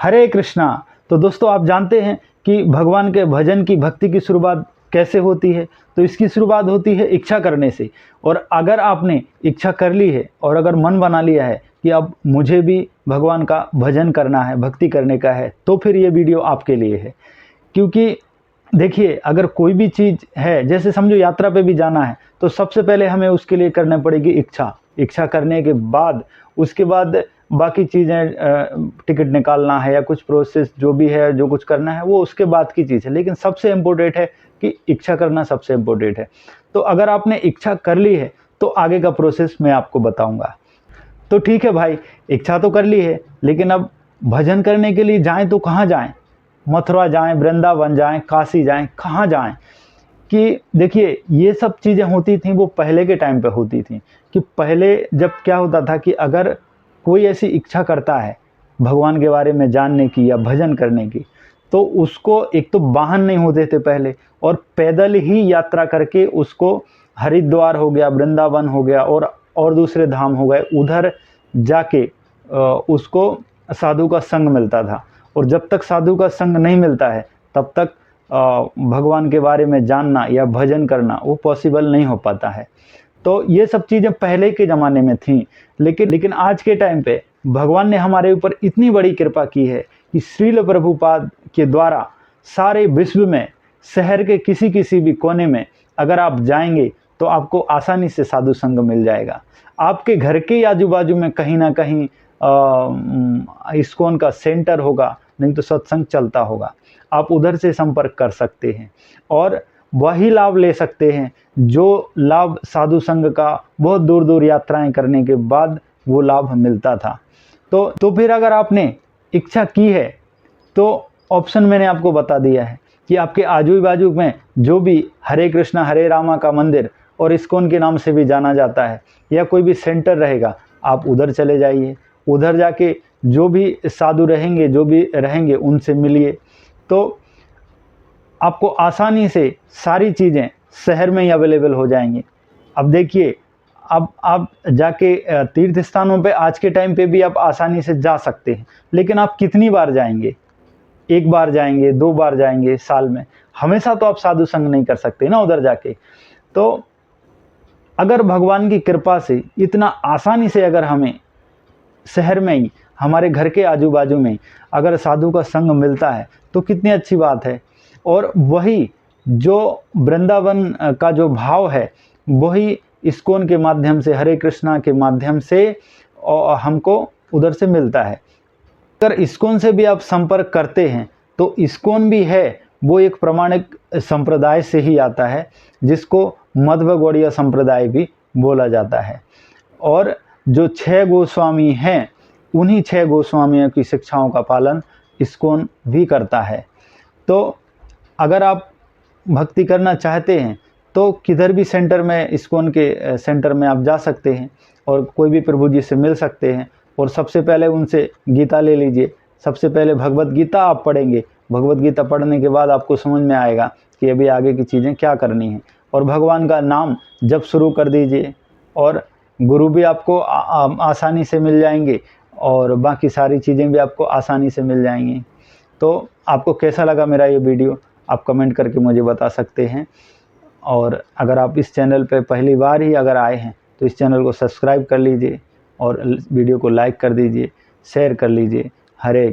हरे कृष्णा। तो दोस्तों, आप जानते हैं कि भगवान के भजन की भक्ति की शुरुआत कैसे होती है। तो इसकी शुरुआत होती है इच्छा करने से। और अगर आपने इच्छा कर ली है और अगर मन बना लिया है कि अब मुझे भी भगवान का भजन करना है, भक्ति करने का है, तो फिर ये वीडियो आपके लिए है। क्योंकि देखिए, अगर कोई भी चीज़ है, जैसे समझो यात्रा पे भी जाना है, तो सबसे पहले हमें उसके लिए करना पड़ेगी इच्छा। इच्छा करने के बाद उसके बाद बाकी चीज़ें, टिकट निकालना है या कुछ प्रोसेस जो भी है, जो कुछ करना है, वो उसके बाद की चीज़ है। लेकिन सबसे इम्पोर्टेंट है कि इच्छा करना सबसे इम्पोर्टेंट है। तो अगर आपने इच्छा कर ली है तो आगे का प्रोसेस मैं आपको बताऊँगा। तो ठीक है भाई, इच्छा तो कर ली है, लेकिन अब भजन करने के लिए जाएँ तो कहाँ जाएँ? मथुरा जाएँ, वृंदावन जाएँ, काशी जाएँ, कहाँ जाएँ? कि देखिए, ये सब चीज़ें होती थीं, वो पहले के टाइम पे होती थीं। कि पहले जब क्या होता था कि अगर कोई ऐसी इच्छा करता है भगवान के बारे में जानने की या भजन करने की, तो उसको एक तो वाहन नहीं होते थे पहले, और पैदल ही यात्रा करके उसको हरिद्वार हो गया, वृंदावन हो गया और दूसरे धाम हो गए, उधर जाके उसको साधु का संग मिलता था। और जब तक साधु का संग नहीं मिलता है, तब तक भगवान के बारे में जानना या भजन करना वो पॉसिबल नहीं हो पाता है। तो ये सब चीज़ें पहले के ज़माने में थीं। लेकिन आज के टाइम पे भगवान ने हमारे ऊपर इतनी बड़ी कृपा की है कि श्रील प्रभुपाद के द्वारा सारे विश्व में, शहर के किसी भी कोने में अगर आप जाएंगे तो आपको आसानी से साधु संग मिल जाएगा। आपके घर के आजू बाजू में कहीं ना कहीं इस्कॉन का सेंटर होगा, नहीं तो सत्संग चलता होगा। आप उधर से संपर्क कर सकते हैं और वही लाभ ले सकते हैं जो लाभ साधु संघ का बहुत दूर दूर यात्राएं करने के बाद वो लाभ मिलता था। तो फिर अगर आपने इच्छा की है तो ऑप्शन मैंने आपको बता दिया है कि आपके आजू बाजू में जो भी हरे कृष्णा हरे रामा का मंदिर और इस्कॉन के नाम से भी जाना जाता है, या कोई भी सेंटर रहेगा, आप उधर चले जाइए। उधर जाके जो भी साधु रहेंगे, जो भी रहेंगे, उनसे मिलिए। तो आपको आसानी से सारी चीज़ें शहर में ही अवेलेबल हो जाएंगी। अब देखिए, अब आप जाके तीर्थ स्थानों पे आज के टाइम पे भी आप आसानी से जा सकते हैं, लेकिन आप कितनी बार जाएंगे? एक बार जाएंगे, 2 बार जाएंगे साल में? हमेशा तो आप साधु संग नहीं कर सकते ना उधर जाके। तो अगर भगवान की कृपा से इतना आसानी से अगर हमें शहर में ही, हमारे घर के आजू बाजू में अगर साधु का संग मिलता है तो कितनी अच्छी बात है। और वही जो वृंदावन का जो भाव है, वही इस्कॉन के माध्यम से, हरे कृष्णा के माध्यम से हमको उधर से मिलता है। अगर इस्कॉन से भी आप संपर्क करते हैं तो इस्कॉन भी है, वो एक प्रामाणिक संप्रदाय से ही आता है, जिसको मध्व गौड़ीय संप्रदाय भी बोला जाता है। और जो 6 गोस्वामी हैं, उन्हीं 6 गोस्वामियों की शिक्षाओं का पालन इस्कॉन भी करता है। तो अगर आप भक्ति करना चाहते हैं तो किधर भी सेंटर में, इस्कॉन के सेंटर में आप जा सकते हैं और कोई भी प्रभु जी से मिल सकते हैं। और सबसे पहले उनसे गीता ले लीजिए। सबसे पहले भगवत गीता आप पढ़ेंगे। भगवत गीता पढ़ने के बाद आपको समझ में आएगा कि अभी आगे की चीज़ें क्या करनी है। और भगवान का नाम जब शुरू कर दीजिए, और गुरु भी आपको आसानी से मिल जाएंगे और बाकी सारी चीज़ें भी आपको आसानी से मिल जाएंगी। तो आपको कैसा लगा मेरा ये वीडियो, आप कमेंट करके मुझे बता सकते हैं। और अगर आप इस चैनल पे पहली बार ही अगर आए हैं तो इस चैनल को सब्सक्राइब कर लीजिए और वीडियो को लाइक कर दीजिए, शेयर कर लीजिए। हरे